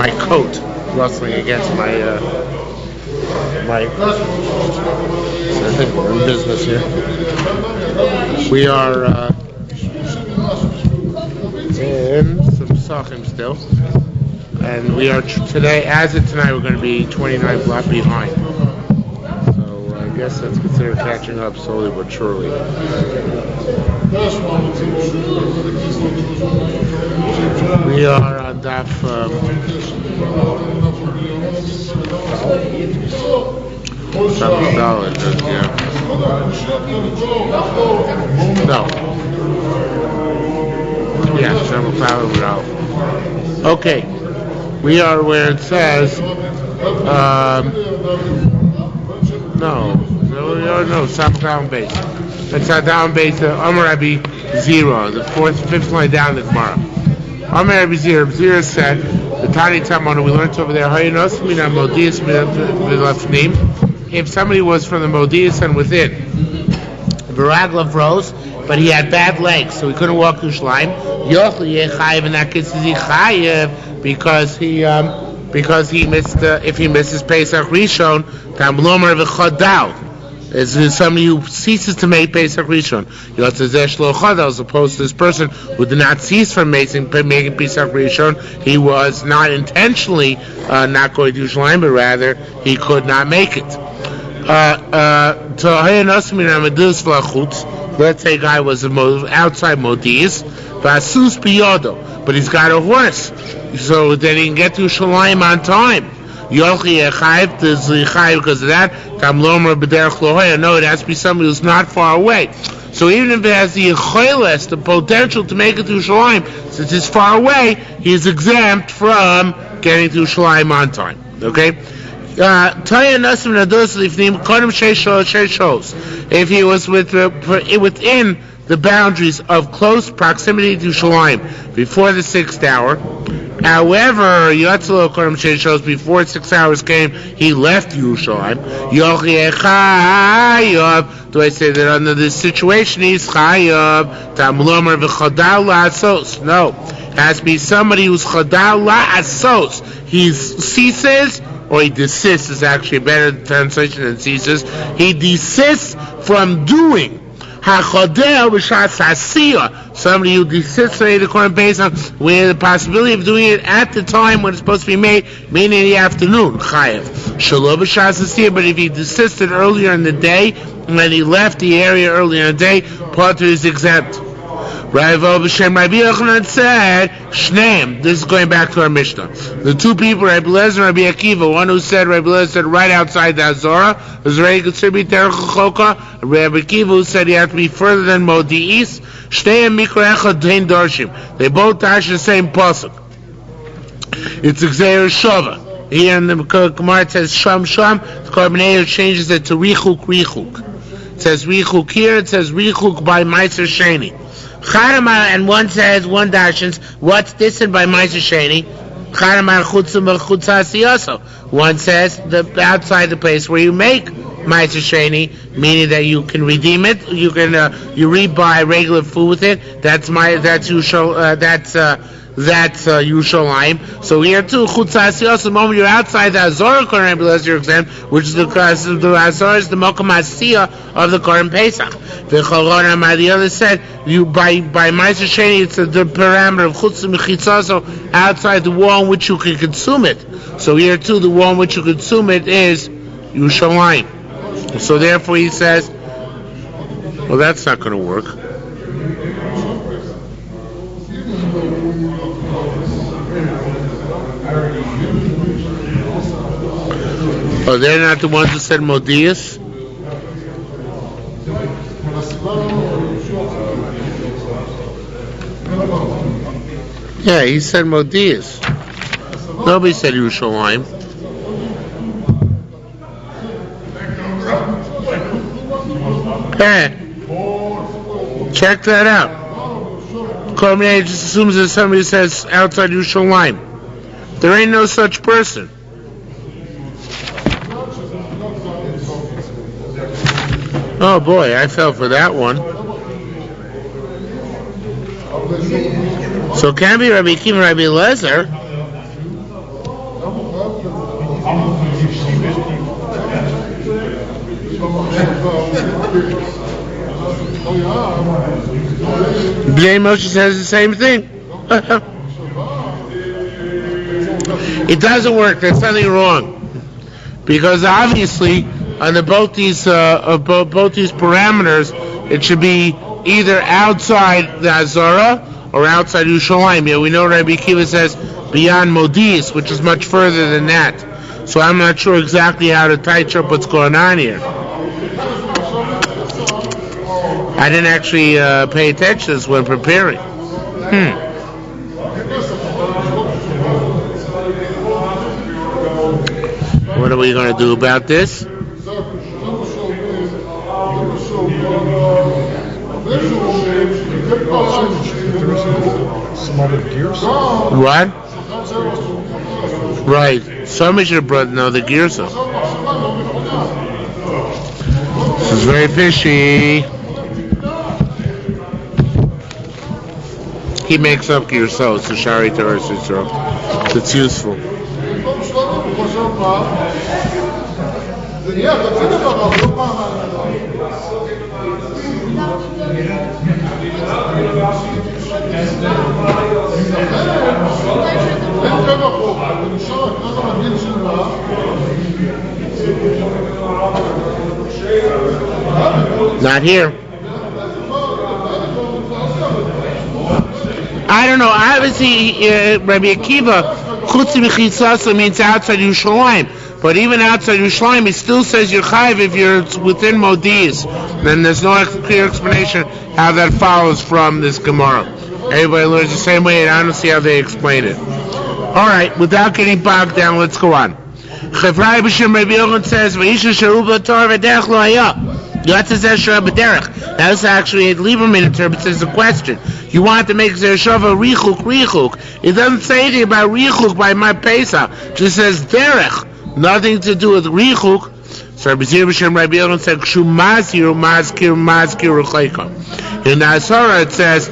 my coat rustling against my I think we're in business here. We are in some Pesachim still, and we are today, as of tonight, we're going to be 29 blocks behind. So I guess that's considered catching up slowly but surely. We are on Daf Okay, we are where it says Sam base. It's down base. Amar Rabbi Zero, the fifth line down the Gemara. Amar Rabbi Zero. Zero said, the Tani Tamana we learned over there. If somebody was from the Modius and within, Baraglav rose, but he had bad legs, so he couldn't walk to Yerushalayim. Yochli Yechayev, in that case, is Yechayev because he missed if he misses Pesach Rishon, Tam Lomer v'Chodal. Is somebody who ceases to make Pesach Rishon. As opposed to this person who did not cease from making Pesach Rishon, he was not intentionally not going to Yerushalayim, but rather he could not make it. Let's say a guy was outside Modi's, but he's got a horse, so then he can get to Yerushalayim on time. Because of that, no, it has to be somebody who's not far away. So even if it has the potential to make it to Yerushalayim, since it's far away, he's exempt from getting to Yerushalayim on time. Okay? If he was within the boundaries of close proximity to Yerushalayim before the 6th hour, however, before 6 hours came, he left Yerushalayim. Do I say that under this situation he's chayav? No, it has to be somebody who's chadal la'asos. He ceases, or he desists is actually a better translation than ceases. He desists from doing. Somebody who desists from the Korban Pesach with the possibility of doing it at the time when it's supposed to be made, meaning in the afternoon, chayav. But if he desisted earlier in the day and he left the area earlier in the day, Potter is exempt. Rabbi Yochanan said, Shneim. This is going back to our Mishnah. The two people, Rabbi Lezer and Rabbi Akiva, one who said, Rabbi Lezer said right outside the Azorah, was ready to contribute to Choka. Rabbi Akiva who said he had to be further than Modi'is. Shneim Mikra Echad Dein Darshim. They both dash the same pasuk. It's Xer Shava. Here in the Gemara it says Sham Sham. The Korban changes it to Richuk Richuk. It says Richuk here. It says Richuk by Meiser Sheni. And one says, one dashens, what's this and by Meiser Sheni? One says, the outside the place where you make Meiser Sheni, meaning that you can redeem it, you can you rebuy regular food with it. That's Yerushalayim. So here too, Chutzas Yosef, the moment you're outside the Azorah Korban Pesach, you're exempt, which is the Azorah is the Mokum Asiyah of the Korban Pesach. The other said, you by Meiser Sheni, it's the parameter of Chutz Mechitzah, so outside the wall in which you can consume it. So here too, the wall in which you consume it is Yerushalayim. So therefore he says, well, that's not going to work. Oh, they're not the ones who said Modius? Yeah, he said Modius. Nobody said Yerushalayim. Hey, check that out. Korban just assumes that somebody says outside Yerushalayim. There ain't no such person. Oh boy, I fell for that one. So it can be Rabbi Akiva and Rabbi Lezer. Bnei Moshe says the same thing. It doesn't work. There's something wrong, because obviously under both these parameters, it should be either outside the Azara or outside Yerushalmi. Yeah, we know Rabbi Akiva says beyond Modi'is, which is much further than that. So I'm not sure exactly how to tighten up what's going on here. I didn't actually pay attention to this when preparing. What are we going to do about this? Some other gears? What? Right. Somebody should have brought the gears up. This is very fishy. He makes up gears, so it's a shari teres Yisrael. It's useful. Not here. I don't know. Obviously, Rabbi Akiva, Chutz Mechisasa means outside Yerushalayim. But even outside Yerushalayim, it still says you're chayiv if you're within Modi'is. Then there's no clear explanation how that follows from this Gemara. Everybody learns the same way, and I don't see how they explain it. All right, without getting bogged down, let's go on. Chevrai b'shem Rabbi Yochanan says, "V'isha sheru b'torah v'derech lo hayah." That's actually Lieberman interprets as a question. You want to make Zereshava richuk. It doesn't say anything about richuk by my Pesach. It just says derech. Nothing to do with richuk. So Rabbi Yochanan said, "Kshu mazkir ruchayka." In the Asara it says,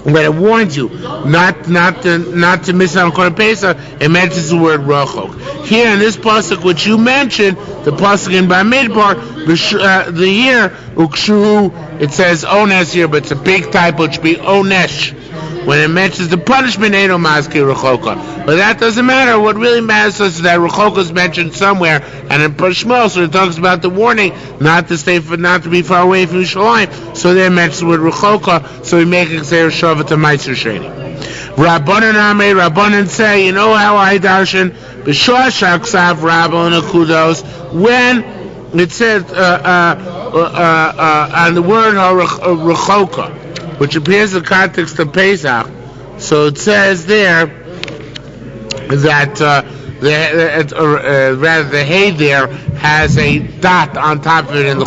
but it warns you not to miss out on Korban Pesach. It mentions the word rachok. Here in this pasuk which you mentioned, the pasuk in Bamidbar, the year ukshu, it says onesh here, but it's a big typo. It should be onesh. When it mentions the punishment, ain't no maskir rechoka. But that doesn't matter. What really matters is that rechoka is mentioned somewhere, and in Pashmos, so it talks about the warning not to be far away from Yerushalayim. So they mentions the word rechoka. So we make it say Shava to Meiser Sheni. Rabbanan say, you know how I darshan b'shosh haksav rabba and akudos when it says on the word rechoka, which appears in the context of Pesach. So it says there that the hay there has a dot on top of it in the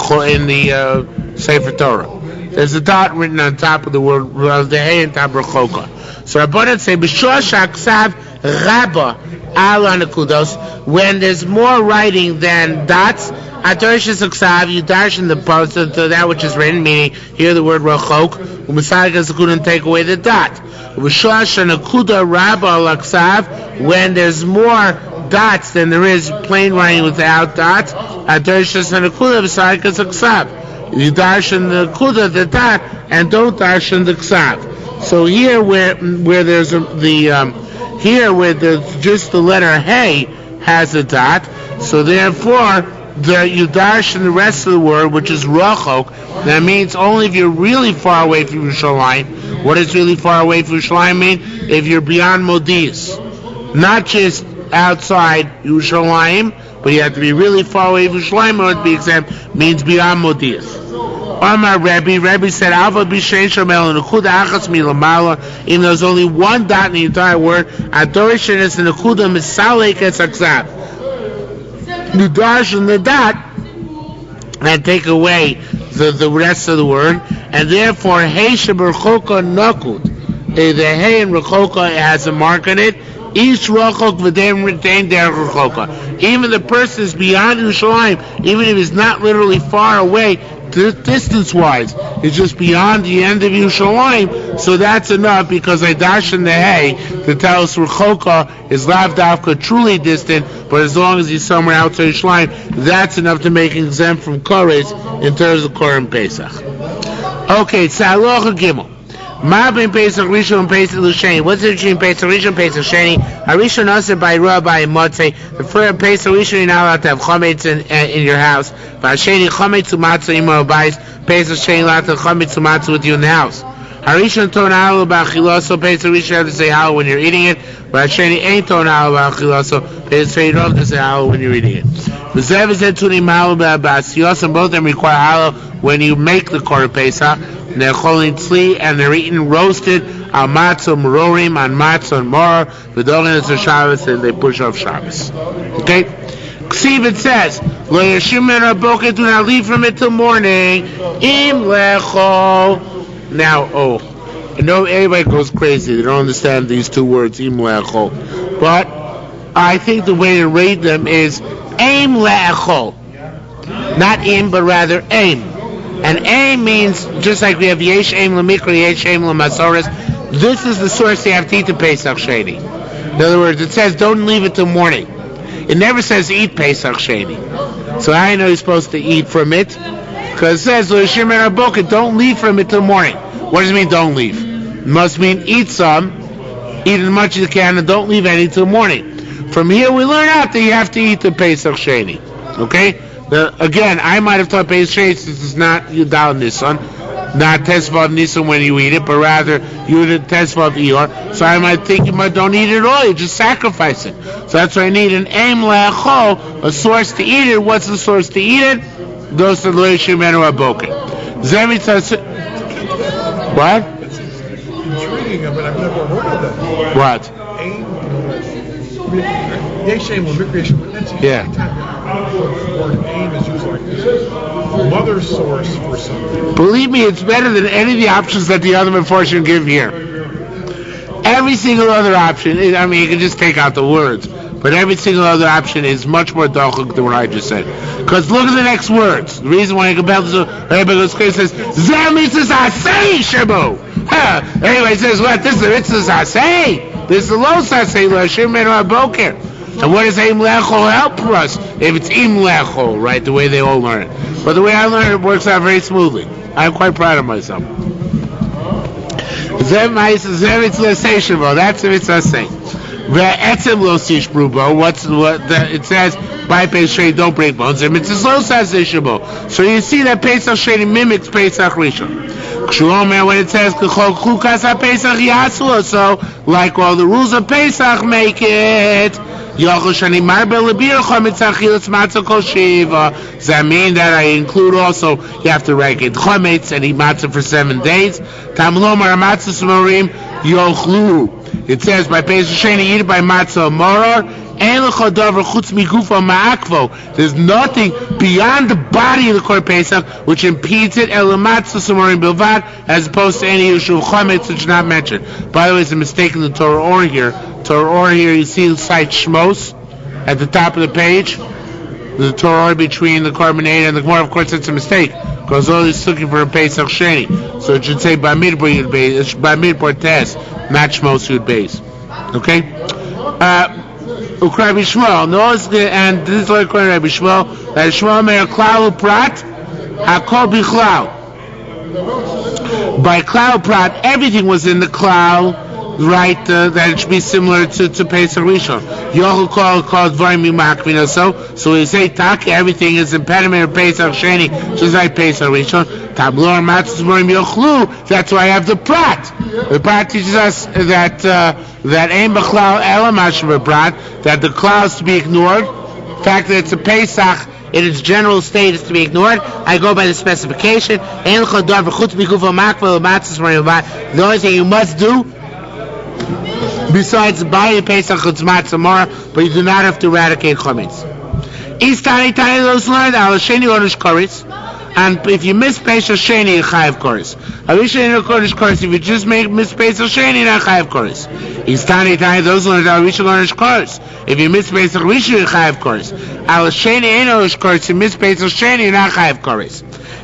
Sefer Torah. There's a dot written on top of the word the hay on top of Rechoka. So Rabbanan say b'shosh haksav rabba ala nekudos, when there's more writing than dots. Atorishis aksav, you darshan the post to that which is written, meaning here the word rachok, u'misagas couldn't take away the dot. U'b'shosh nakuda rabba al-aksav, when there's more dots than there is plain writing without dots. Atorishis nakuda b'sagas aksav, you darshan the kuda, the dot, and don't darshan the ksav. So here where there's here where there's just the letter hey has a dot, so therefore the Yudash and the rest of the word, which is rachok, that means only if you're really far away from Yerushalayim. What does really far away from Yerushalayim mean? If you're beyond Modi'is, not just outside Yerushalayim, but you have to be really far away from Yerushalayim, or to be exact, means beyond Modi'is. Amar Rebbe said, Alva b'shein shomel nekuda achas milamala. Even though there's only one dot in the entire word, adorishin is the nekuda misalek es aksav. You darshan the dot and take away the rest of the word, and therefore hey sheberchoka nakud. The hey in rechoka has a mark on it. Each rachok v'dem retain der rechoka. Even the person is beyond Yerushalayim, even if he's not literally far away, distance-wise, is just beyond the end of Yerushalmi, so that's enough, because I dash in the hay to tell us Rechoka is lav davka truly distant, but as long as he's somewhere outside Yerushalmi, that's enough to make him exempt from Kores in terms of Korban Pesach. Okay, Tzalocha Gimel. Ma ben Pesach Rishon and Pesach L'Sheni. What's the difference between Pesach Rishon and Pesach Sheni? Harishon Aser by Rabbi and Motzei. The first Pesach Rishon, you're not allowed to have chametz in your house. But Sheni chametz u'matzah imo bayis. Pesach Sheni allowed to have chametz u'matzah with you in the house. Harishon ton halu b'achiloso. Pesach Rishon you have to say halu when you're eating it. But Sheni ain't ton halu b'achiloso. Pesach Sheni you don't have to say halu when you're eating it. V'zev is etunim halu b'asiyos, and both of them require halu when you make the Korban Pesach. They're cholim tzli, and they're eaten roasted al matzah merorim, on matzah and maror, v'dolin is a Shabbos, and they push off Shabbos. Okay? Ksiv, it says, lo yashim men aboker, do not leave from it till morning. Im lecho. Now, I know everybody goes crazy. They don't understand these two words, im lecho. But I think the way to read them is aim lecho. Not im, but rather aim. And aim means, just like we have yesh aim lemikra, yesh aim lemasoris, this is the source they have to eat the Pesach Sheni. In other words, it says don't leave it till morning. It never says eat Pesach Sheni. So I know you're supposed to eat from it, because it says don't leave from it till morning. What does it mean don't leave? It must mean eat some, eat as much as you can, and don't leave any till morning. From here we learn out that you have to eat the Pesach Sheni. Okay? Again, I might have taught Pesach Sheni, since it's not Yudal Nisan, not Tesvav Nisan when you eat it, but rather Yud Tesvav Iyar. So I might think you don't eat it at all, you just sacrifice it. So that's why I need an aim le'achol, a source to eat it. What's the source to eat it? Those are the Leishim Menu Aboker. Zemi says, what? It's intriguing, but I've never heard of that. What? Yeah. Word aim is used like this. Mother source for something. Believe me, it's better than any of the options that the other Meforshim give here. Every single other option, you can just take out the words, but every single other option is much more dachuk than what I just said. Because look at the next words. The reason why I compare this, everybody goes crazy, says, Zermi says, Asay Shabu. Anyway, says, what? This is Asay. This is the low Asay, Lashim Menu Aboker. And what does Im Lecho help for us? If it's Im Lecho, right, the way they all learn it. But the way I learn it works out very smoothly. I'm quite proud of myself. That's if it's us saying. It says, by Pesach don't break bones. So you see that Pesach Sheni mimics Pesach Rishon. When it says, so like all the rules of Pesach make it. Does that mean that I include also you have to regulate chametz and eat matzah for 7 days? It says by Pesach Sheni eat it by matzah maror. There's nothing beyond the body of the Korban Pesach which impedes it as opposed to any issue of chametz which is not mentioned. By the way, it's a mistake in the Torah Or here. Torah Or here, you see the site Shmos at the top of the page. The Torah Or between the Carbonate and the Gemara, of course, it's a mistake because all is looking for a Pesach Sheni. So it should say Bamidbar Yud Beis, Bamidbar Tes, not Shmos Yud Beis. Okay? Ukray Bishmuel. And this is like Rabbi Shmuel, that Shmuel Meir Klal Prat, Hakol Bichlal. By Klal Prat, everything was in the Klal, right, that it should be similar to Pesach Rishon. Yochel called Dvarim Yimakvin, so we say Taki, everything is impediment of Pesach Sheni, just like Pesach Rishon. Tablor Matzos Dvarim Yochlu, that's why I have the Prat. The Prat teaches us that Ein B'Chlal Elamash Prat, that the Klal is to be ignored. The fact that it's a Pesach in its general state is to be ignored. I go by the specification. The only thing you must do besides buying Pesach Chutzmat Samara, but you do not have to eradicate Chometz. Istani Tani those learned Al Sheni Onish Koris, and if you miss Pesach Sheni, you Chayav Koris. Avisheni Onish Koris, if you just miss Pesach Sheni, you not Chayav Koris. Istani Tani those learned Al Rishon Onish Koris, if you miss Pesach Rishon, you Chayav Koris. Al Sheni Onish Koris, if you miss Pesach Sheni, you not Chayav Koris.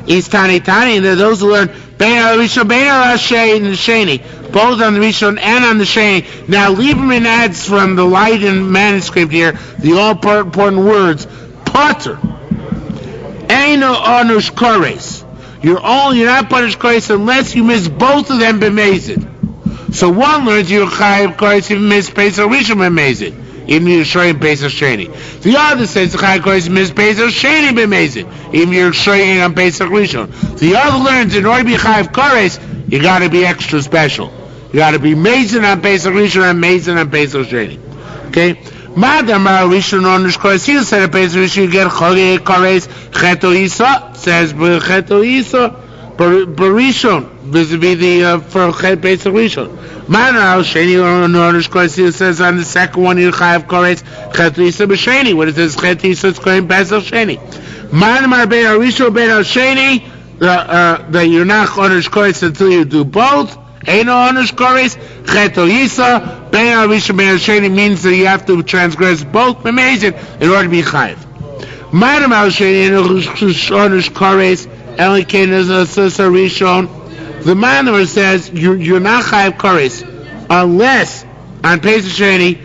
is Tani, and there are those who learn Bein al-Rishon, Bein al-Sheni, both on the Rishon and on the Sheni. Now, Lieberman adds from the Leiden manuscript here the all-important words, Potter, Eino Onush Kores. You're not punished Kores unless you miss both of them b'mezid. So one learns you're Chayav Kores if you miss Pesach Rishon b'mezid, even if you're showing Pesach Sheni. The other says Chayav Kores if you miss Pesach Sheni b'mezid, even if you're showing on Pesach Rishon. The other learns in order to be Chayav Kores, you got to be extra special. You got to be mezid on Pesach Rishon and mezid on Pesach Sheni. Okay? Madam Rishon Onush Kores. He said a Pesach Rishon you get Chogei Kores Cheto Isa. Says Cheto Isa Barishon vis-a-vis the for Pesach Rishon. Madam Sheni Onush Kores. He says on the second one you Chayav Kores Cheto Isa b'Sheni. When it says Cheto Isa, it's going Pesach Sheni. Madam Bein Rishon Bein Sheni that you're not Onush Kores until you do both. Eino Onush Kores Cheto Isa Bein al-Rishon Bein al-Sheni means that you have to transgress both b'mezid in order to be chayiv. Madam al-Sheni Onush Kores Elikein is a Rishon. The Manor says you're not chayiv Kores unless on Pesach Sheni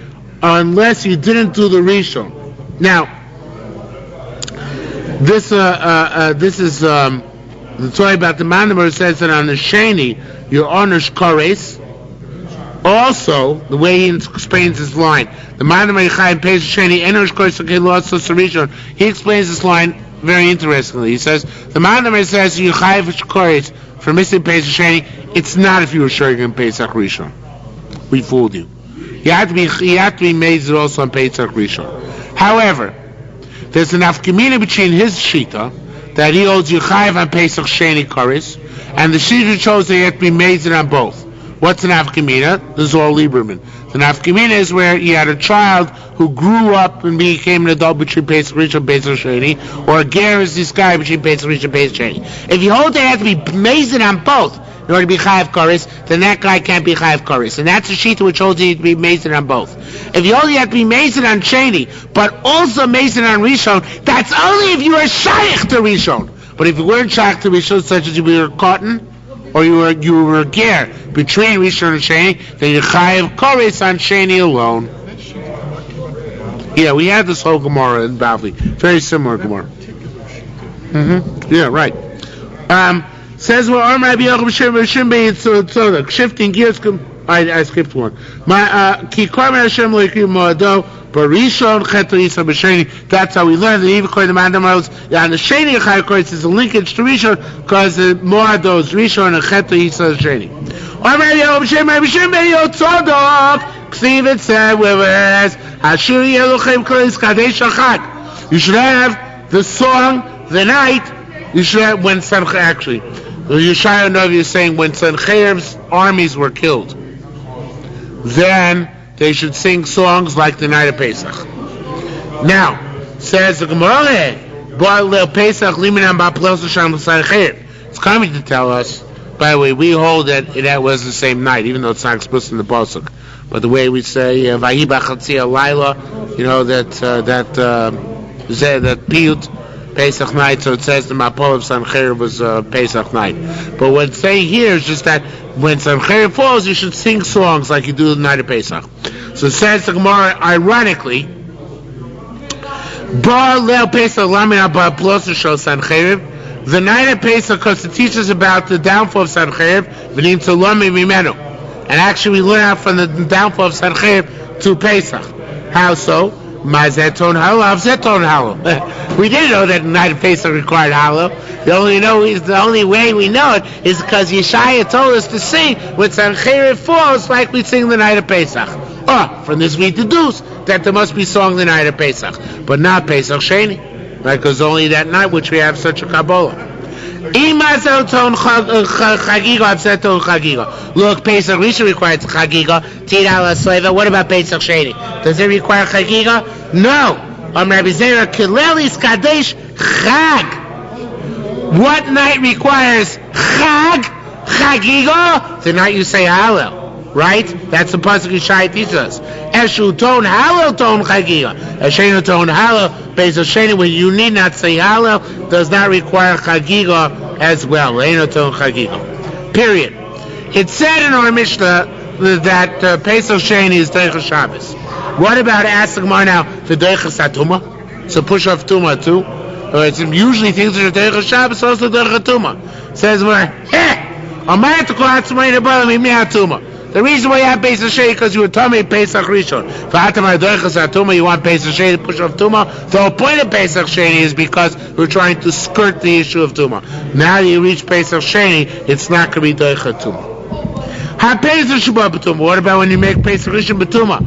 unless you didn't do the Rishon. Now this is the story about the Manor says that on the Sheni you're Onush Kores. Also, the way he explains this line, the Manamai Chaim Pesach Sheni Enosh Kores Loso Sarishon. He explains this line very interestingly. He says the Manamai says you Chaim Kores for missing Pesach Sheni. It's not if you were showing in Pesach Rishon. We fooled you. You have to be made also on Pesach Rishon. However, there's an afkamina between his shita that he holds you Chaim on Pesach Sheni Kores, and the shita chose that you have to be made on both. What's an afkamina? This is all Lieberman. The afkamina is where you had a child who grew up and became an adult between Pesach Rishon and Pesach Sheni, or a ger is this guy between Pesach Rishon and Pesach Sheni. If you hold that you have to be mazed on both in order to be chayav koris, then that guy can't be chayav koris, and that's a shita which holds you to be mazed on both. If you only have to be mazed on Sheni, but also mazed on Rishon, that's only if you are shaykh to Rishon. But if you weren't shaykh to Rishon, such as you were cotton, or you were a ger between Rishon and Sheni, then you chayav koris on Sheni alone. Yeah, we had this whole Gemara in Bavli, very similar Gemara. Yeah, right. Says shifting gears. I skipped one. That's how we learn that even the Mandamos on the Sheni Chaykoris is a linkage to Rishon because the Moado is Rishon and Cheto Yisa Sheni. It said whereas you should have the song the night. You should have when actually the Yeshaya Novi is saying when Sancherib's armies were killed, then they should sing songs like the night of Pesach. Now, says the Gemara, it's coming to tell us, by the way, we hold that was the same night, even though it's not explicit in the Pasuk. But the way we say, Vahi b'chatzia Laila, that Piyut, Pesach night, so it says the Mapol of Sancherib was Pesach night. But what it's saying here is just that when Sancherib falls, you should sing songs like you do the night of Pesach. So it says the Gemara, ironically, Bar Leil Pesach Lamina Bar Plosa Shel Sancherib, the night of Pesach, because it teaches about the downfall of Sancherib, V'nim Tzolami Mimenu. And actually we learn out from the downfall of Sancherib to Pesach. How so? My Zeton Halo, Zeton Halo. We didn't know that the night of Pesach required Halo. The only way we know it is because Yeshaya told us to sing when Sancherib falls like we sing the night of Pesach. From this we deduce that there must be song the night of Pesach, but not Pesach Sheni, right? Because only that night which we have such a Kabbalah. Look, Pesach Rishon requires Chagiga. Tira la Sleva. What about Pesach Sheni? Does it require Chagiga? No. Rabbi Zera Kilelis Kadesh Chag. What night requires Chag? Chagiga? The night you say Hallel. Right? That's the pasuk Yeshaya teaches us. Eshu ton Hallel ton Chagiga. Eshenu ton Hallel. Pesach Sheni, when you need not say Hallel, does not require Chagiga as well. Period. It said in our Mishnah that Pesach Sheni is Deicha Shabbos. What about asking more now for Deicha Satuma? So push off Tuma too? Or it's usually things that are Deicha Shabbos, also Deicha Tuma. Says where, the reason why you have Pesach Sheni is because you were Tomei Pesach Rishon. You want Pesach Sheni to push off Tuma. The whole point of Pesach Sheni is because we're trying to skirt the issue of Tuma. Now you reach Pesach Sheni, it's not going to be Deicha Tuma. What about when you make Pesach Rishon B'Tuma?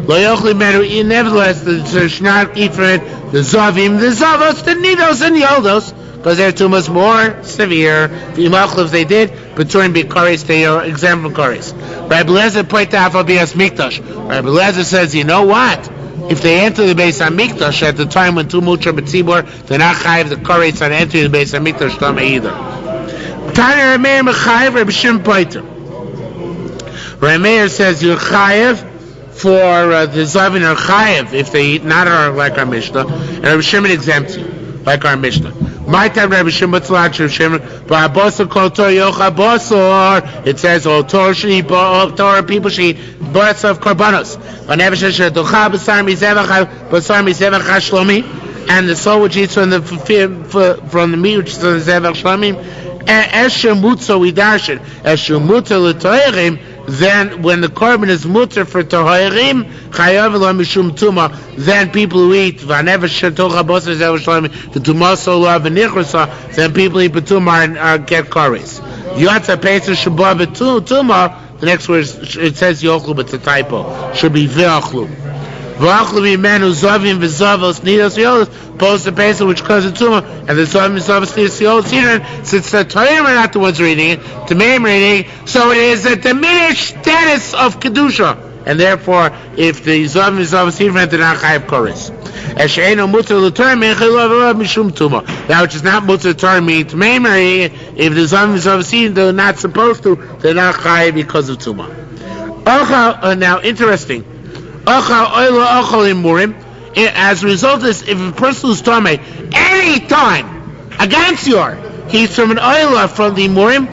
Nevertheless, the should not eat from it the Zavim, the Zavos, the Nidos, and the Yoldos, because their Tumas more severe. If they did, but during Bikaris, they are exempt from Karis. Rabbi Lezer pointed out for Bias Mikdash. Rabbi Lezer says, you know what? If they enter the Beis HaMikdash at the time when two Mutra B'Tzibor, they're not chayiv the Karis on entering the Beis HaMikdash Tama either. Tani Rameir Mechayiv, Rabbi Shimon Poiter. Rameir says you're chayiv for the Zavin or chayiv if they eat not like our Mishnah, and Rabbi Shimon exempts you like our Mishnah. My time Rabbi Shimon Tzlach Rabbi Shimon Ba'abosor Kol Tor Yocha Bosor. It says all Torah should eat, all Torah people should eat births of korbanos. Whenever Sheshet Docha B'Sar Mizevach B'Sar Mizevach Shlomi, and the soul which eats from the meat which is from the Zevach Shlomi, Esher Mutzo Idarshin Esher Mutzo L'Toyerim. Then, when the korban is mutter for toharim, chayav lo mishum tuma. Then people who eat v'anever shetocha bosar zev shalom the tuma solo v'nichrasa. Then people who eat betuma and get kares. Yotza pesach shabbat betuma. The next word it says yochlu, but it's a typo. Should be v'achlu. V'achlu b'menu zavim v'zavos nidos v'yolos. Post the pesach which causes tuma, and the zavim v'zavos nidos v'yolos. Since the toharim are not the ones reading it, the maim reading, so it is a diminished status of kedusha, and therefore, if the zavim v'zavos nidos they're not chayav koris. Esheino mutar l'torim mechilov mishum tuma. That which is not mutar l'torim means maim reading. If the zavim v'zavos nidos they're not supposed to, they're not chayav because of tuma. Now, interesting. As a result of this, if a person who's Tomei any time against your, he's from an oila from the Murim,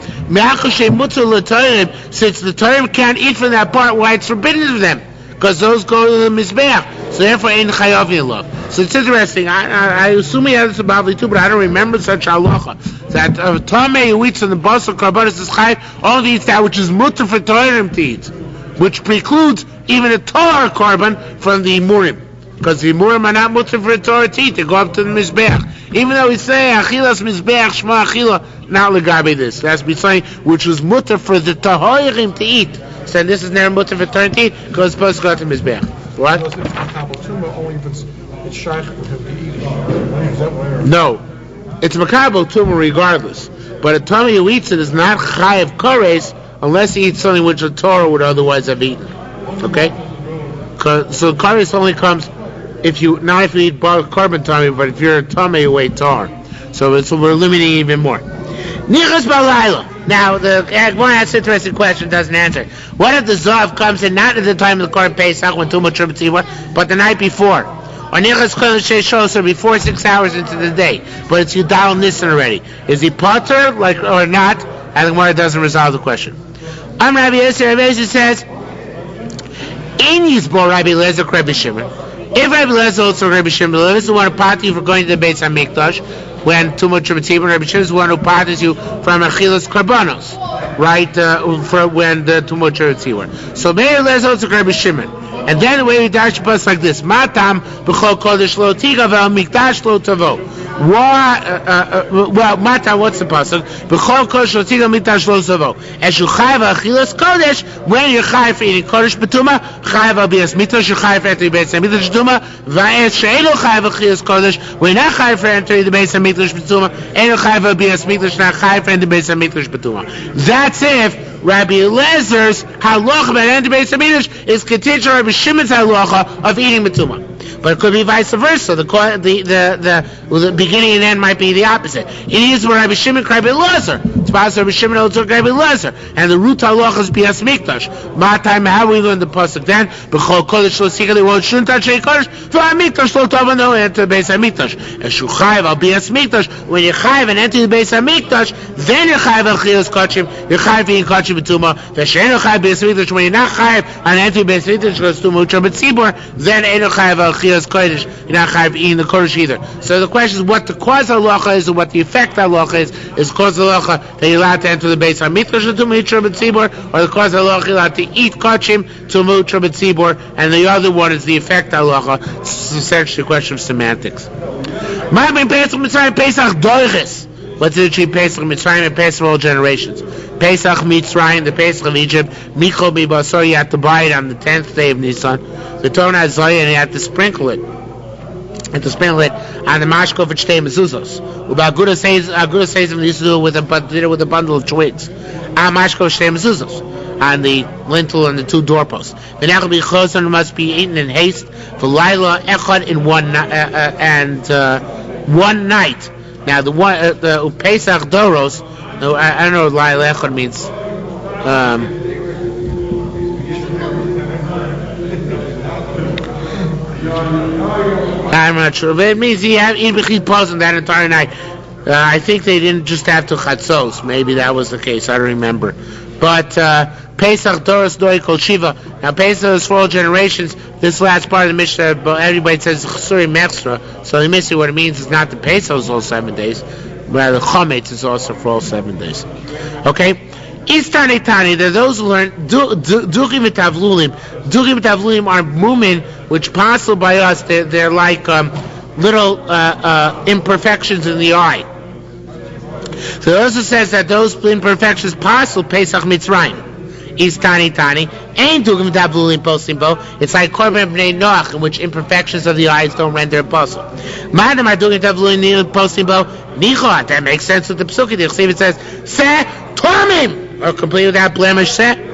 since the Torah can't eat from that part, why it's forbidden to them? Because those go to the Mizbeach. So therefore, ain't chayav love. So it's interesting. I assume he has this about too, but I don't remember such halacha. That Tomei who eats from the basar karbanis is chayav, only eats that which is mutter for Torah to eat, which precludes even a Torah korban from the Murim, because the Murim are not mutter for a Torah to eat. They go up to the Mizbeach. Even though we say Achilas Mizbeach Shema Achila, not legabe this. It has to be something which was mutter for the Tahoirim to eat. So this is never mutter for Torah to eat because it's supposed to go to Mizbeach. What? Only if it's shaykh for him to eat. No, it's makabel tumah regardless. But a tumah who eats it is not chayav kores unless he eats something which a Torah would otherwise have eaten. Okay? So kares only comes if you eat carbon tummy, but if you're a tummy, you eat tar. So we're limiting even more. Nichas balayla. Now the one that's interesting question doesn't answer. What if the zav comes in not at the time of the Korban Pesach when too much but the night before? Or nichas kol sheishos or before 6 hours into the day, but it's Yudal Nisan already. Is he potter or not? And the Gemara doesn't resolve the question. Rabbi Yosef. Rabbi Yosef says, in Yisbor Rabbi Lezer Rabbi Shimon. If Rabbi Lezer also Rabbi Shimon, this is one who parted you for going to the Beis HaMikdash when too much Rabbi Shimon is the one who parted you from Achilas Karbanos, right? For when the too much Rabbi. So Rabbi Lezer also Rabbi Shimon. And then the way we dash the bus like this: Matam b'chol kodesh lo tiga ve'al mikdash lo tavo. Well, Matam, what's the pasuk? B'chol kodesh lo tiga mikdash lo tavo. As you chayav achilas kodesh, when you're chayav for eating kodesh betuma, chayav al bias mikdash, you chayav for entering the beis hamikdash betuma. Va'es she'elo chayav achilas kodesh, when you're not chayav for entering the beis hamikdash betuma, eno chayav al bias mikdash, not chayav for entering the beis hamikdash betuma. That's if Rabbi Elazar's halacha about entering the beis hamikdash is contingent on Rabbi Shimon's halacha of eating betuma, but it could be vice versa. The beginning and end might be the opposite. It is where Rabbi Shimon Rabbi Elazar Tzvasar b'Shimon Otzor Gai b'Lezer. And the root halacha is Bias Mikdash. Ma time, how we learn the pasuk then? B'chol kodesh lo sikha li won't shun touch kodesh. V'ha Mikdash lo tova no enter the Beis HaMikdash. And shu chayiv al Bias Mikdash. When you chayiv and enter the Beis HaMikdash, then you chayiv al chiyos kachim. You chayiv in kachim b'tuma. V'shein you chayiv Beis HaMikdash. When you're not chayiv and enter the Beis HaMikdash because tuma u'tra b'tzibur, then you chayiv al chiyos kodesh. You're not chayiv in the kodesh either. So the question is what the cause halacha is and what the effect halacha is cause halacha that you're allowed to enter the Beis HaMikdash to u'tra b'tzibur, or the cause halacha you're allowed to eat kachim to u'tra b'tzibur, and the other one is the effect halacha. It's essentially a question of semantics. What's the difference between Pesach Mitzrayim and Pesach of all generations? Pesach Mitzrayim, the Pesach of Egypt, Mikol B'Basor, you have to buy it on the 10th day of Nisan. The Torah has Zoya, and you have to sprinkle it. On the mashkov and shtei mezuzos. Aguda says they used to do it with a bundle of twigs. Mashkov shtei mezuzos on the lintel and the two doorposts. The nechal b'choson must be eaten in haste. For Laila echad in one night. Now the Pesach Doros. I don't know what Laila echad means. I'm not sure, but it means you have in between pausing that entire night. I think they didn't just have to chatzos. Maybe that was the case. I don't remember. But Pesach Doros Doi Kol Shiva. Now Pesach is for all generations. This last part of the Mishnah, everybody says Chsuri Mechsra, so they miss it. What it means is not the Pesach is all 7 days, but the Chometz is also for all 7 days. Okay. Istani Tani, there are those who learn Duchim V'Tavlulim. Duchim V'Tavlulim are mumin, which possible by us. They're like little imperfections in the eye. So it also says that those imperfections possible Pesach Mitzrayim. Istani Tani. Ain't Duchim V'Tavlulim posting bo. It's like Korban B'nei Noach, in which imperfections of the eyes don't render a puzzle. Madam are Duchim V'Tavlulim posting bo. Nichot. That makes sense with the Pesukah. The Chsiv it says Se Tomim. Or complete without blemish set. He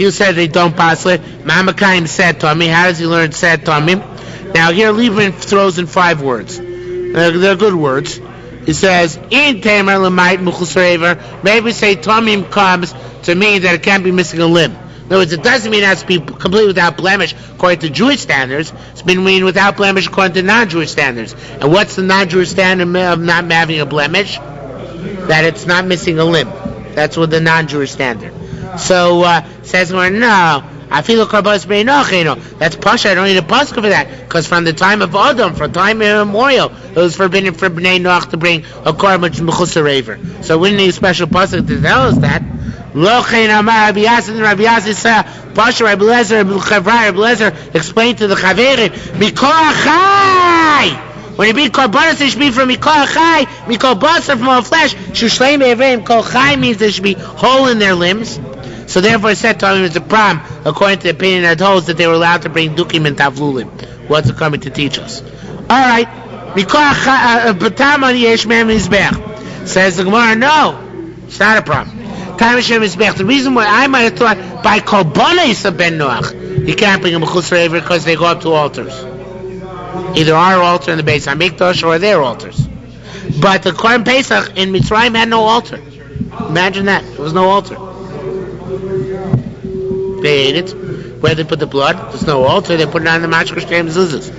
who said they don't pass it. Mamakayim said Tomim. How does he learn said Tomim? Now here Lieberman throws in 5 words. They're good words. He says, in Tamer Lamait Mukhusrever, maybe say Tomim comes to mean that it can't be missing a limb. In other words, it doesn't mean it has to be completely without blemish according to Jewish standards. It's been mean without blemish according to non-Jewish standards. And what's the non-Jewish standard of not having a blemish? That it's not missing a limb. That's what the non-Jewish standard. So says no, I feel that's pasha. I don't need a pasuk for that, because from the time of Adam, from time immemorial, it was forbidden for Bnei Noach to bring a korban mechus harever. So we need a special pasuk to tell us that. Rabbi Eliezer explained to the Chaverim, Mikol Chai. When you be korbanos, it should be from Mikol Chai, Mikol Basar, from all flesh. Shushleim Evrei, Mikol Chai means there should be hole in their limbs. So therefore, it said to him, it's a problem, according to the opinion that holds that they were allowed to bring dukim and tavlulim. What's it coming to teach us? All right, Mikol Chai, B'tamon Yesh Mem Mizbech. Says the Gemara, no, it's not a problem. Time Hashem Mizbech. The reason why I might have thought by korbanos of Ben Noach, you can't bring a mechus harever because they go up to altars. Either our altar in the Beis HaMikdash or their altars. But the Korban Pesach in Mitzrayim had no altar. Imagine that. There was no altar. They ate it. Where they put the blood? There's no altar. They put it on the mashkos shtei mezuzos.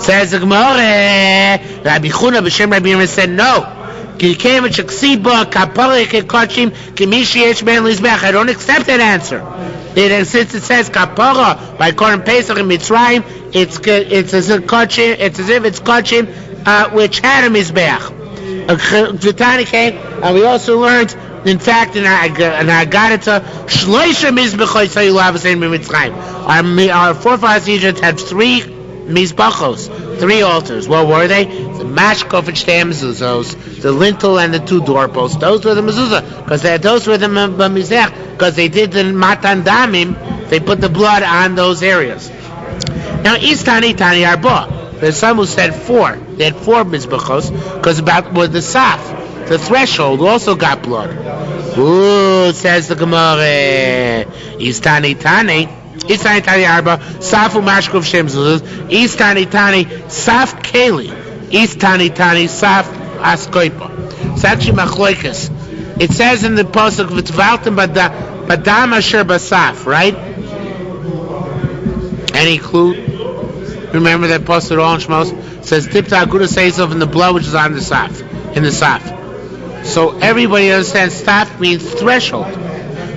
Says the Gemara, Rabbi Chuna b'shem Rabbi Yehuda said no. I don't accept that answer. Since it says kapara by Korban Pesach in Mitzrayim, it's as if it's kachim which had a mizbeach. And we also learned, in fact, in Agadita, shloisha mizbechos hayulav b'Mitzrayim. Our forefathers in Egypt had 3 mizbachos, 3 altars. What were they? The mashkov and shtei mezuzos, the lintel and the 2 doorposts. Those were the mezuzah, because those were the mizbech, because they did the matan damim. They put the blood on those areas. Now, Istani Tani Arba. There's some who said 4. They had 4 mizbachos, because with the saf, the threshold, also got blood. Ooh, says the Gemara. Istani Tani. Istani Tani Arba. Safu Mashkov Shem Zuz. Istani Tani Saf Keli. Istani Tani Saf Askoipa. It's actually machloikas. It says in the pasuk v'tvaltem badam asher basaf, right? Any clue? Remember that pasuk all in Shmos? It says dip the aguda seisov in the blood which is on the saf, in the saf. So everybody understands saf means threshold.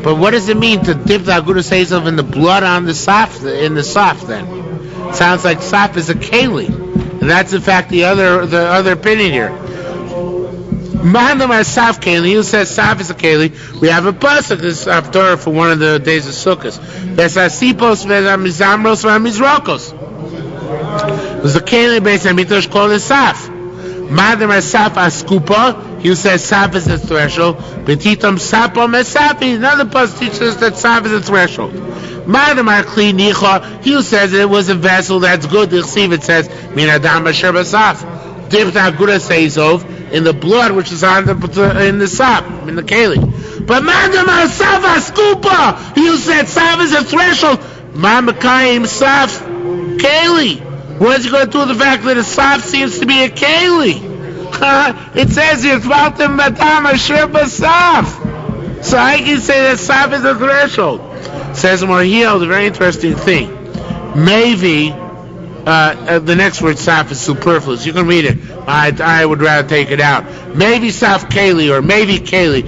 But what does it mean to dip the aguda seisov in the blood on the saf, in the saf then? It sounds like saf is a keli. And that's in fact the other opinion here. Mahandamar saf keli, who says saf is a keli, we have a pasuk, this is Torah for one of the days of Sukkot. Vesasipos vesamizamros v'amizrokos. There's a keli based on mitosh called a saf. Mahandamar saf askupa, he who says saf is a threshold. Betitom sapo mesapi, another pasuk teaches us that saf is a threshold. Mahandamar kli nicha, he who says it was a vessel that's good. The chsiv it says min adam asher basaf. Dip the aguda seisov in the blood which is on in the sap, in the keli. But Mandamar Saf Askupa, he who said Saf is a threshold, Mamakayim Saf Keli. What's he going to do with the fact that a Saf seems to be a keli? It says here, Tvaltem Badam Asher Basaf. So I can say that Saf is a threshold. Says Marhiel, the very interesting thing. Maybe the next word saf is superfluous. You can read it. I would rather take it out. Maybe saf keli or maybe keli.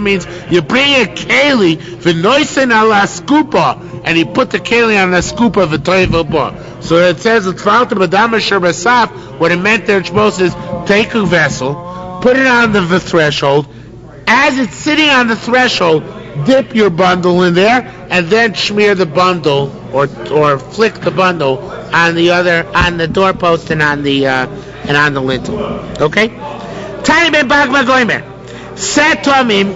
Means you bring a keli v'noisen ala skupa and he put the keli on the skupa v'toyvah. So it says what it meant there supposed is take a vessel, put it on the threshold. As it's sitting on the threshold, dip your bundle in there and then smear the bundle or flick the bundle on the doorpost and on the lintel. Okay? Tani ben Bagma Goimer. Set Tomim.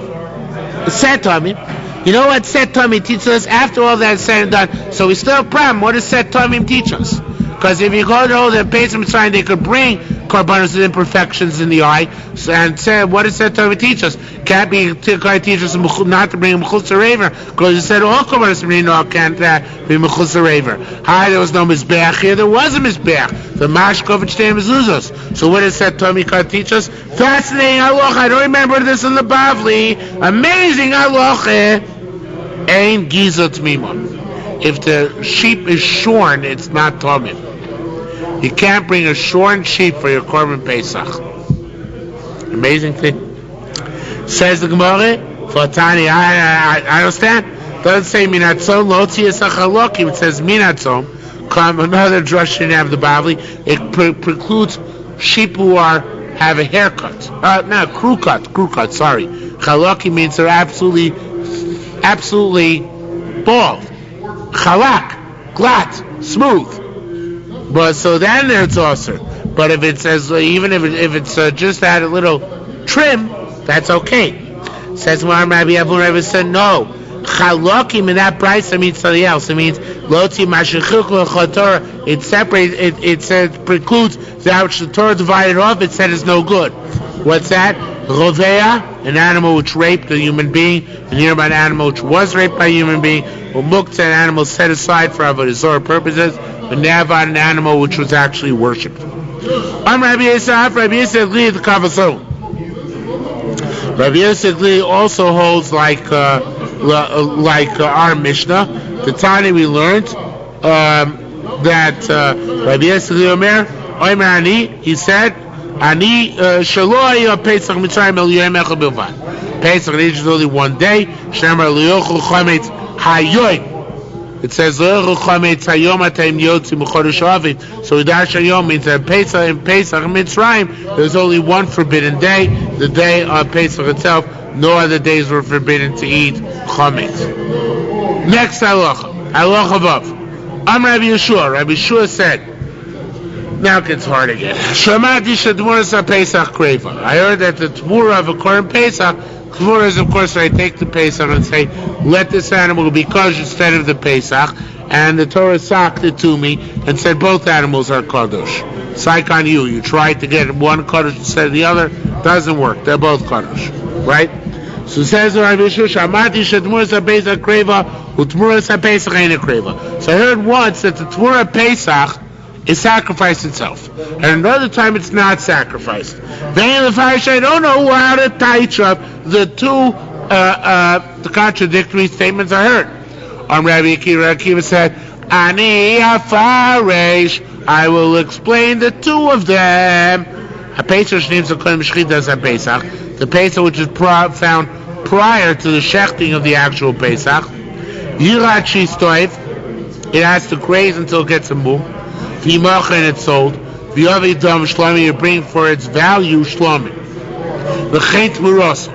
You know what Set Tomim teaches us after all that is said and done? So we still have a problem. What does Set Tomim teach us? Because if you go to all the Pesach sign, they could bring korbanos with imperfections in the eye. And say, what does that teach us? Can't be teach us not to bring a mechutz raver. Because you said all korbanos can't be mechutz raver. Hi, there was no mizbeach here. There was a mizbeach. The mashkovich day mezuzos. So what does that teach us? Fascinating halacha. I don't remember this in the Bavli. Amazing halacha. Ein gizot mimon. If the sheep is shorn, it's not tomim. You can't bring a shorn sheep for your korban Pesach. Amazing thing. Says the Gemara, for Tani, I understand. Doesn't say minatzom, lo tziyas achalokim. It says minatzom. Come another drush didn't have the Bavli. It precludes sheep who have a haircut. Crew cut. Sorry. Chalokim means they're absolutely bald. Chalak, glatt, smooth. But so then it's also. But if it says even if it's just had a little trim, that's okay. Says Rabbi Abu said no. Chalokim in that price means something else. It means loti mashechuk l'chotor. It separates. It says precludes that which the Torah divided off. It said is no good. What's that? Rovea, an animal which raped a human being, and here about an animal which was raped by a human being, or muktzah, an animal set aside for avodah zarah purposes, but nevad, an animal which was actually worshipped. I'm Rabbi Yisrael. Rabbi Yisrael Gli the Kavasol. Rabbi Yisrael Gli also holds like our Mishnah. The Tani we learned that Rabbi Yisrael Gli Omer Ani, he said. Ani Shaloi Pesach Mitzrayim El Yom Echad Bilvad. Pesach is only one day. Shemar Liyochel Chametz Hayoy. It says Liyochel Chametz Hayom Atayim Yotzi M'Chodesh Aviv. So Dash Hayom means that Pesach Mitzrayim there's only one forbidden day, the day of Pesach itself. No other days were forbidden to eat chametz. Next halacha above. I'm Rabbi Yeshua. Rabbi Yeshua said. Now it gets hard again. Shamati shadmuras Pesach kreva. I heard that the tmura of a korban Pesach, tmura is of course I take the Pesach and say, let this animal be kosher instead of the Pesach, and the Torah socked it to me and said both animals are kadosh. Psych on you. You tried to get one kadosh instead of the other, doesn't work. They're both kadosh, right? So it says Rabbi Yeshua, Shamati shadmuras Pesach kreva, utmuras Pesach ain't a kreva. So I heard once that the tmura Pesach is sacrifice itself. And another time it's not sacrificed. Then the Farish, I don't know how to touch up the two the contradictory statements I heard. Rabbi Akiva said, Ani Afarish, I will explain the two of them. A Pesach names the Kohen Shechita a Pesach. The Pesach which is found prior to the shechting of the actual Pesach. Yirat Shistoiv, it has to graze until it gets a mum. V'yimach, and it's sold. V'yavi dam shlomi, you bring for its value shlomi. V'chein tmuros,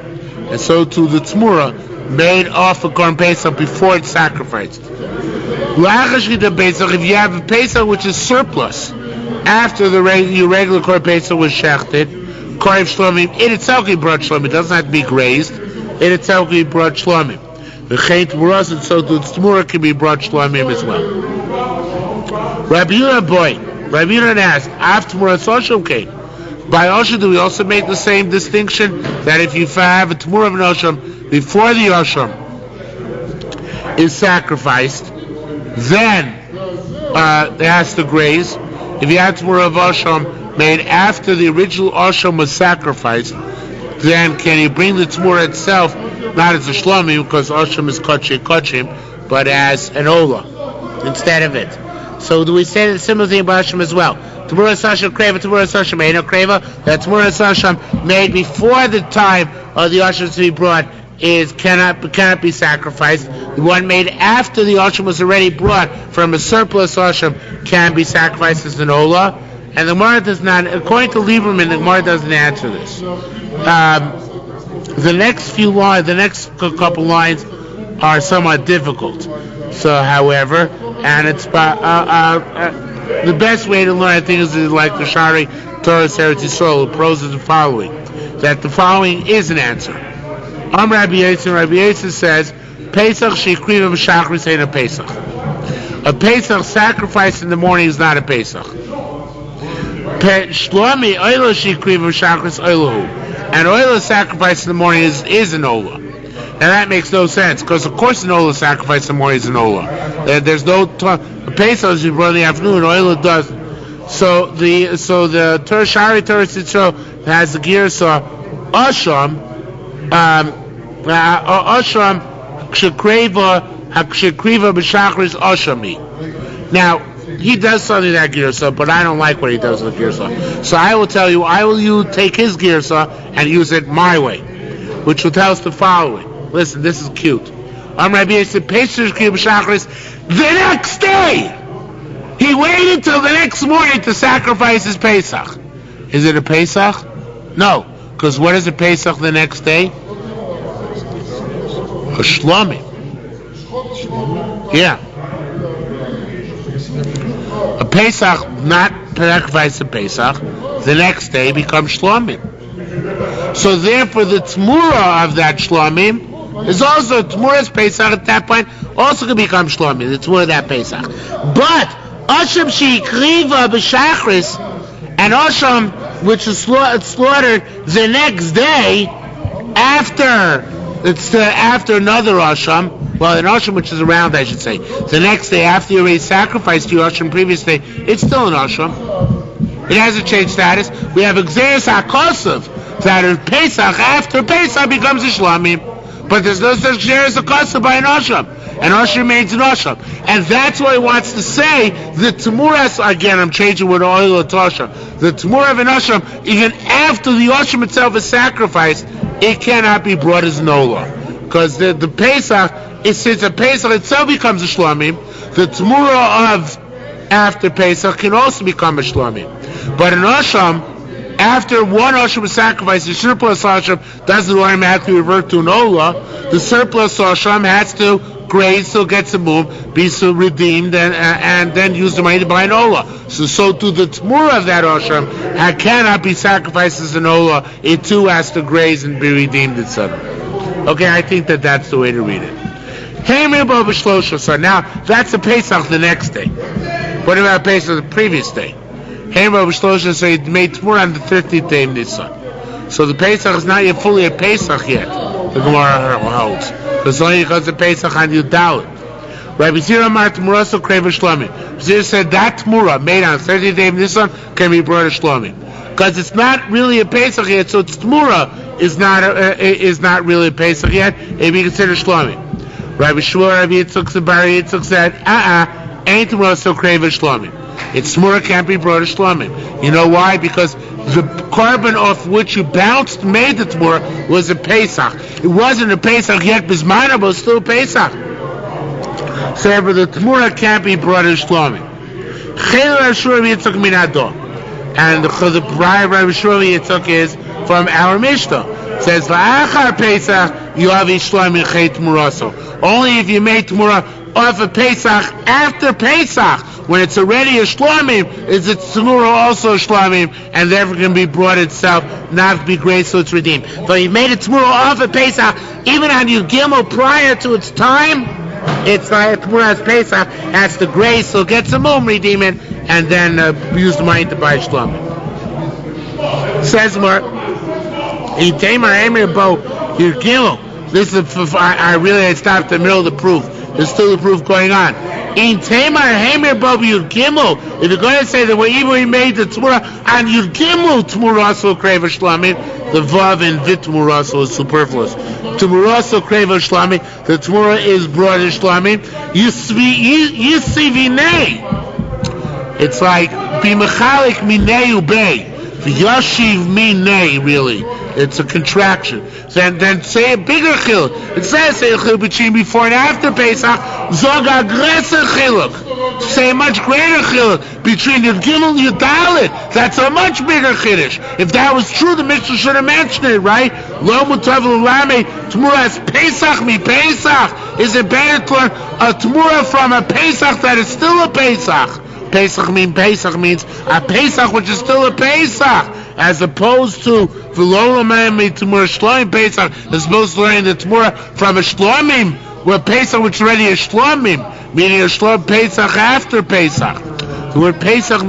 and so to the tmura made off a Korban Pesach before it's sacrificed. If you have a Pesach which is surplus after your regular Korban Pesach was shechted, Korev Shlomim, it itself can be brought Shlomim. It doesn't have to be grazed. It itself can be brought Shlomim. The Chet Muras, and so the Tzmura can be brought Shlomim as well. Rabbi Yehuda asked, after Muras Osham came, by Osham do we also make the same distinction that if you have a Tmura of an Osham before the Osham is sacrificed, then it has to graze. If you have Tmura of Osham made after the original Osham was sacrificed, then can you bring the Tmura itself, not as a Shlomi, because Osham is Kochim, but as an Ola instead of it. So do we say the similar thing about Osham as well? Tmura Sasham Kreva, Tmura Sasham Eino Kreva, that Tmura Sasham made before the time of the Osham to be brought cannot be sacrificed. The one made after the Osham was already brought from a surplus Osham can be sacrificed as an Ola. And the Gemara does not, according to Lieberman, the Gemara doesn't answer this. The next couple lines are somewhat difficult. So, however, and it's the best way to learn, I think, is like the Shari Torah Eretz Yisrael, who proses the following, that the following is an answer. Rabbi Yosef says, Pesach she'ikriva b'shachris ain't a Pesach. A Pesach sacrifice in the morning is not a Pesach. Shlomi oila she'ikriva b'shachris oilahu. And oila sacrifice in the morning is an ola. And that makes no sense, because of course an ola sacrifice in the morning is an ola. There's no a Pesach is brought in the afternoon, oila doesn't. So the Shari Torah Yisrael has the Girsa Asham Shekriva b'shachris Ashami. Now he does something that Girsa, but I don't like what he does with Girsa. So I will tell you, take his Girsa and use it my way, which will tell us the following. Listen, this is cute. Rabbi Yosef Pesach b'shachris the next day. He waited till the next morning to sacrifice his Pesach. Is it a Pesach? No, because what is a Pesach the next day? A Shlomi. Yeah. A Pesach, not sacrifice a Pesach, the next day becomes Shlomim. So therefore the Tmura of that Shlomim is also Tmura's Pesach at that point, also can become Shlomim, the Tmura of that Pesach. But Osham she'ikriva b'shachris, and Osham which is slaughtered the next day after another Osham, well, an Osham which is around, I should say, the next day after you already sacrificed your Osham previous day, it's still an Osham. It hasn't changed status. We have Xeris HaKosav, that in Pesach, after Pesach becomes a Shlamim. But there's no such Xeris HaKosav by an Osham. An Osham remains an Osham. And that's what he wants to say. The Tmuras, again, I'm changing with oil to Osham. The Tmura of an Osham, even after the Osham itself is sacrificed, it cannot be brought as an Olah. Because the Pesach, since a Pesach itself becomes a Shlamim, the Tmura of after Pesach can also become a Shlamim. But an Osham, after one Osham is sacrificed, the surplus Osham doesn't automatically revert to an Olah. The surplus Osham has to graze, so gets a move, be so redeemed, and then use the money to buy an Olah. So to the Tmura of that Osham cannot be sacrificed as an Olah. It too has to graze and be redeemed, etc. Okay, I think that's the way to read it. So now that's the Pesach the next day. What about Pesach the previous day? So he made Tmura on the 13th day of Nisan. So the Pesach is not yet fully a Pesach yet, the Gemara holds. Because only because the Pesach on Yudalit. Rabbi Zira Mar Tmura so Kreva Shlomi. Zira said that Tmura made on 30th day of Nisan can be brought to Shlomi. Because it's not really a Pesach yet, so its Tmura is not really a Pesach yet, it be considered Shlomi. Rabbi Shmuel, Rabbi Yitzchak, Sabari Yitzchak said, ain't Tmura so Kreva Shlomi. Its Tmura can't be brought to Shlomi. You know why? Because the carbon off which you made the Tmura was a Pesach. It wasn't a Pesach yet, Bismana, but still a Pesach. So the Tmura can't be brought to Shlomi. And the Rabbi Shmuel Yitzchak is from our Mishnah. It says, V'achar Pesach, Yoavi Shlomi Chay Tmuraso. Only if you made Tmura off of Pesach after Pesach, when it's already a Shlomim, is its Tmura also a Shlomim, and therefore can be brought itself, not be great, so it's redeemed. But you made a Tmura off of Pesach, even on Yud Gimel prior to its time, it's like Tmura as Pesach, has the grace, so get some more, redeem it, and then use the money to buy Shlomim. Says more, in Tamar Emir Bo Yud Gimel. This is I stopped in the middle of the proof. There's still the proof going on. In Tamar Hamer Bob Yud Gimel, if you're going to say that we made the Tmura on Yud Gimel Tmuraso Kreva Shlamim, the Vav and Vit Tmuraso is superfluous. Tmuraso Kreva Shlamim, the Tmura is brought in Shlamim. Yisivinei. It's like Bimachalik Minei Ubei. Yashiv Minei, really. It's a contraction. Then say a bigger chiluk. It says say a chiluk between before and after Pesach. Zog aggressive chiluk. Say a much greater chiluk between Yud Gimel and Yud Dalet. That's a much bigger chiddush. If that was true, the Mishnah should have mentioned it, right? Lo mutav l'lame Tmura as Pesach mi Pesach. Is it better to learn a Tmura from a Pesach that is still a Pesach? Pesach means a Pesach which is still a Pesach, as opposed to V'lolamei Tmura Shlomim Pesach, as opposed to learning the Tmura from a Shlomim, where Pesach which is already a Shlomim, meaning a Shlom Pesach after Pesach. The word Pesach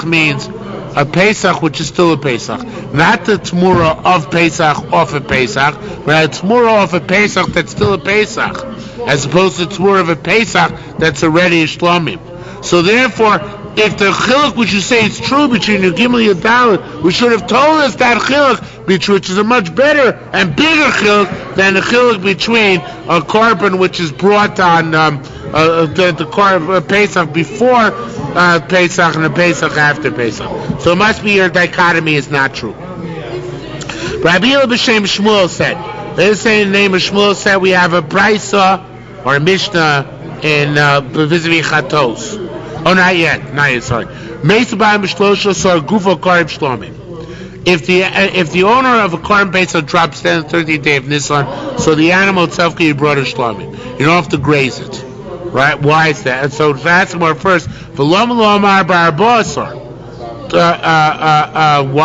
means a Pesach which is still a Pesach, not the Tmura of Pesach off a Pesach, but a Tmura off a Pesach that's still a Pesach, as opposed to the Tmura of a Pesach that's already a Shlomim. So therefore, if the chiluk which you say is true between Yud Gimel and Yud Dalet, we should have told us that chiluk, which is a much better and bigger chiluk than the chiluk between a carbon which is brought on the Pesach before Pesach and the Pesach after Pesach. So it must be your dichotomy is not true. Rabbi Hillel b'Shem Shmuel said, let's say in the name of Shmuel said we have a Brisa or a Mishnah in vis-a-vis Chatos. Oh, not yet, sorry. If the owner of a korban Pesach drops dead on the 30th day of Nisan, so the animal itself can be brought to Shlomim. You don't have to graze it, right? Why is that? And so that's more first. Why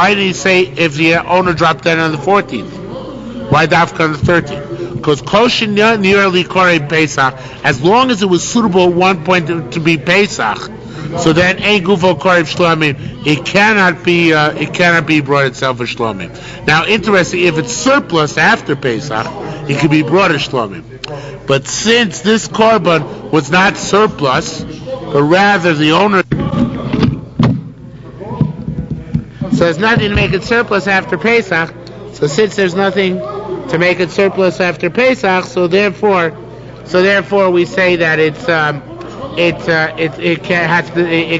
did he say if the owner dropped dead on the 14th? Why dafka on the 13th? Because koshin nearly korei Pesach, as long as it was suitable at one point to be Pesach, so then ein gufo korei Shlomim, it cannot be brought itself as Shlomim. Now, interesting, if it's surplus after Pesach, it can be brought as Shlomim. But since this korban was not surplus, but rather the owner, so there's nothing to make it surplus after Pesach. So since there's nothing to make it surplus after Pesach, so therefore we say that it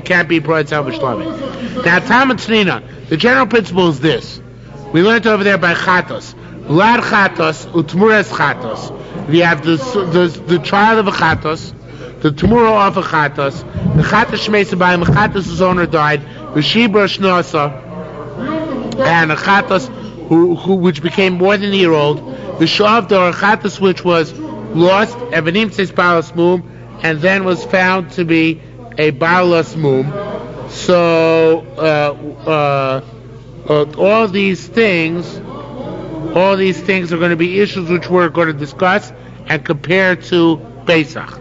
can't be brought itself as Shlomim. Now, Talmud Tznina, the general principle is this: we learned over there by Chatos, Vlad Chatos, Utmuras Chatos. We have the trial of a Chatos, the Tmura of a Chatos, the Chatos Shmeisabayim, the Chatos' owner died, the Shibra Shnosa, and a Chatos who which became more than a year old, the Shavda or Chatos which was lost, Evanim says Balas Mum, and then was found to be a Balas Mum. So all these things are going to be issues which we're going to discuss and compare to Pesach.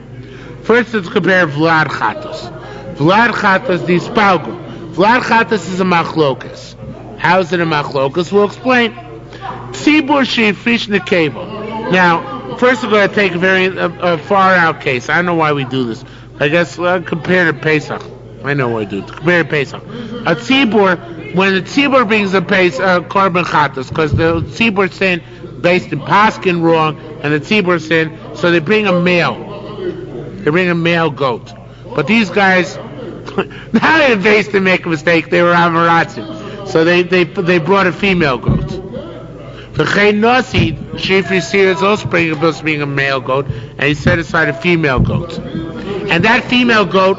First, let's compare Vlad Chatos. Vlad Chatos, the Spalgum. Vlad Chatos is a machlokas. How is it a machlokas? We'll explain. Tzibur she'ifrish nekeva. Now, first we're going to take a very far out case. I don't know why we do this. I guess compare to Pesach. I know why we do it. Compare to Pesach. A tzibur, when the tzibur brings a korban chatos, because the tzibur is saying based in Paskin wrong, and the tzibur is saying, so they bring a male. They bring a male goat. But these guys, now they're based to make a mistake. They were Amaratzim. So they brought a female goat. The Chen Nasi, Shifri Seer is also supposed to be a male goat, and he set aside a female goat. And that female goat,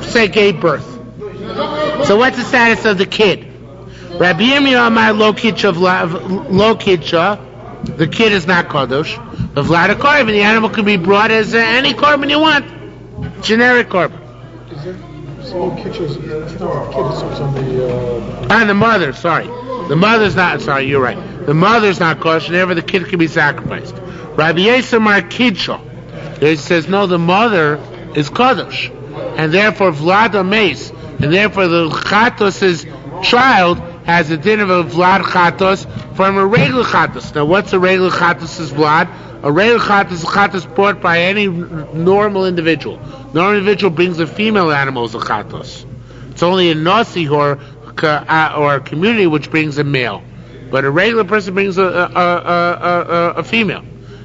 say, gave birth. So what's the status of the kid? Rabbi Yirmiyah Amar Lo Kitcha, the kid is not Kadosh. The Vlad Korban, the animal can be brought as any korban you want. Generic korban. Is there slow kitchens? It's not a kid, it's on the... And the mother, sorry. The mother's not, sorry, you're right. The mother's not kosher, therefore the kid can be sacrificed. Rabbi Yisrael Mar Kidsha, it says, no, the mother is Kadosh. And therefore Vlad Mace, and therefore the Chatos' child has a din of a Vlad Chatos from a regular Chatos. Now what's a regular Chatos' Vlad? A regular Chatos is a Chatos brought by any normal individual. Normal individual brings a female animal as a Chatos. It's only a Nasi or a community which brings a male. But a regular person brings a female.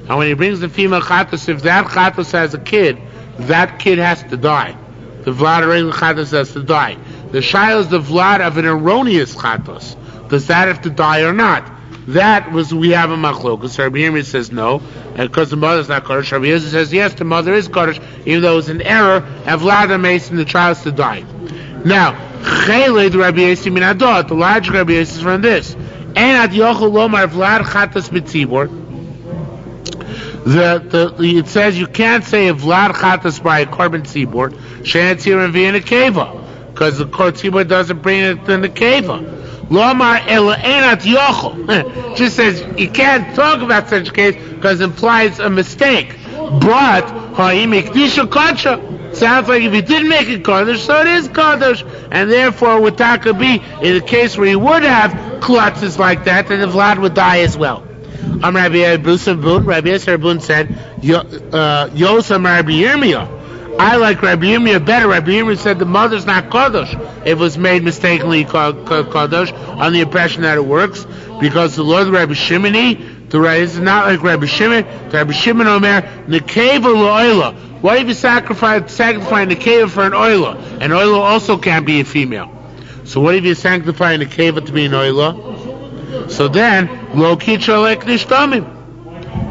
And when he brings the female Chatos, if that Chatos has a kid, that kid has to die. The Vlad of regular Chatos has to die. The Shaila is the Vlad of an erroneous Chatos. Does that have to die or not? That was, we have a machlokas. Rabbi Yirmiyah says no, and because the mother's not Kodesh. Rabbi Yirmiyah says yes, the mother is Kodesh, even though it's an error, and Vlad Mason, the child has to die. Now, Cheled Rabbi Yossi min Adot, the logic Rabbi Yossi is from this. Enat Yochel Lomar Vlad Chatos B'tzibor. It says you can't say a Vlad Chatos by a korban tzibor, She'en Tzibor and Vienna Keva, because the tzibor doesn't bring it in the Keva. Lomar Ela Enat Yochel. Just says you can't talk about such a case because it implies a mistake. But Ha'im Ikdisha Kodsha. Sounds like if he didn't make it Kodesh, so it is Kodesh. And therefore, would Taka be in a case where he would have klutzes like that, then the Vlad would die as well. Rabbi Yisrael said, Yosam Rabbi Yirmiyah. I like Rabbi Yirmiyah better. Rabbi Yirmiyah said the mother's not Kodesh. It was made mistakenly Kodesh on the impression that it works, because the Lord Rabbi Shimoni, is not like Rabbi Shimon. Rabbi Shimon Omer, Nekeva Lo'oila. What if you sacrificing Nekeva for an Oila? An Oila also can't be a female. So what if you sanctify Nekeva to be an Oila? So then, Lo Kitcha Lek Nishtamim.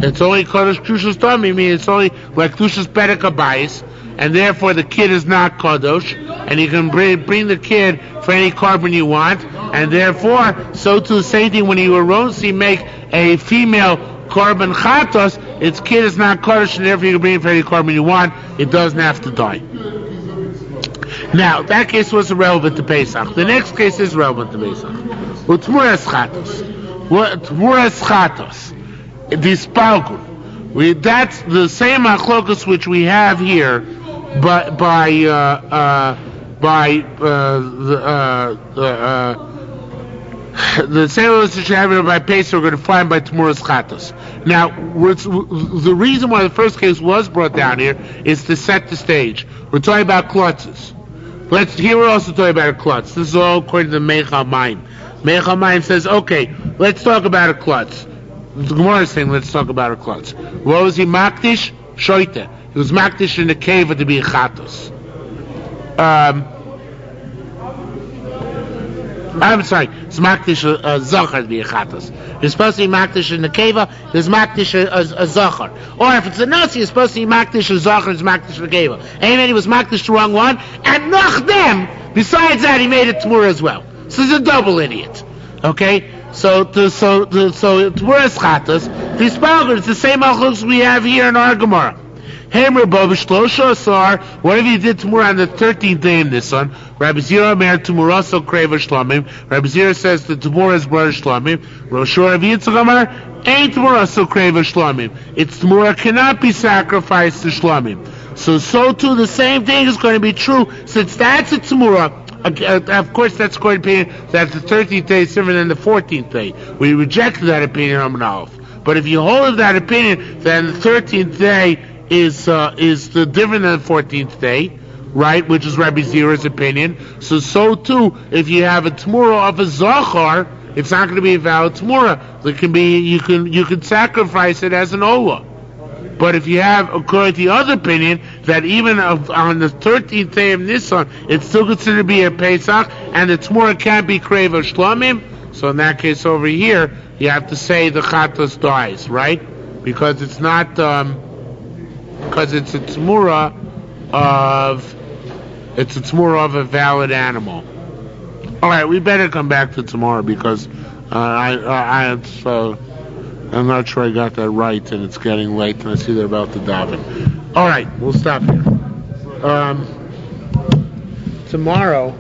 It's only Kodesh Kushas Tamim, meaning it's only like Kushas Perek Habayis, and therefore the kid is not Kodesh, and you can bring the kid for any korban you want, and therefore, so too the same thing when you erroneously make a female korban chatos, its kid is not Kodesh, and therefore you can bring it for any korban you want, it doesn't have to die. Now, that case was irrelevant to Pesach. The next case is relevant to Pesach. Utmuras chatos. Utmuras chatos. Dispalgun. That's the same machlokas which we have here, but the same as which we have by Pesach, we're going to find by Tmuras chatos. Now, the reason why the first case was brought down here is to set the stage. We're talking about klutzes. Here we're also talking about a klutz. This is all according to the Meichal Mayim. Meichal Mayim says, okay, let's talk about a klutz. The Gemara is saying, let's talk about a klutz. What was he makdish? Shoite. He was makdish in the cave to be a chatos. I'm sorry, it's makdish a zachar to be a chatos. You're supposed to be makdish in the keva, there's makdish a zachar. Or if it's a nasi, you're supposed to be makdish a zachar, it's makdish a keva. Amen, he was makdish the wrong one, and nachdem, besides that, he made it t'mur as well. So he's a double idiot. Okay? So t'mur is chatos, it's the same halachos we have here in our Gemara. What if you did Tamur on the 13th day in this one? Rabbi Zira Mer Tamuraso Kreva Shlamim. Rabbi Zira says the Tamur is brother Shlamim. Roshua Rabbi Yitzchak Amar ain't Tamuraso Kreva Shlamim. Its Tamura cannot be sacrificed to Shlamim. So too the same thing is going to be true since that's a Tamura. Of course, that's going to be that the 13th day is different than the 14th day. We rejected that opinion on Aleph. But if you hold of that opinion, then the 13th day is the different than the 14th day, right? Which is Rabbi Zira's opinion. So too, if you have a Tmura of a Zachar, it's not going to be a valid Tmura. It can be, you can sacrifice it as an Olah. But if you have, according to the other opinion, that even on the 13th day of Nisan, it's still considered to be a Pesach, and the Tmura can't be Kreva Shlomim, so in that case over here, you have to say the Chatos dies, right? Because it's not, because it's a Tmura of a valid animal. Alright, we better come back to tomorrow because I'm not sure I got that right, and it's getting late, and I see they're about to daven. All right, we'll stop here. Tomorrow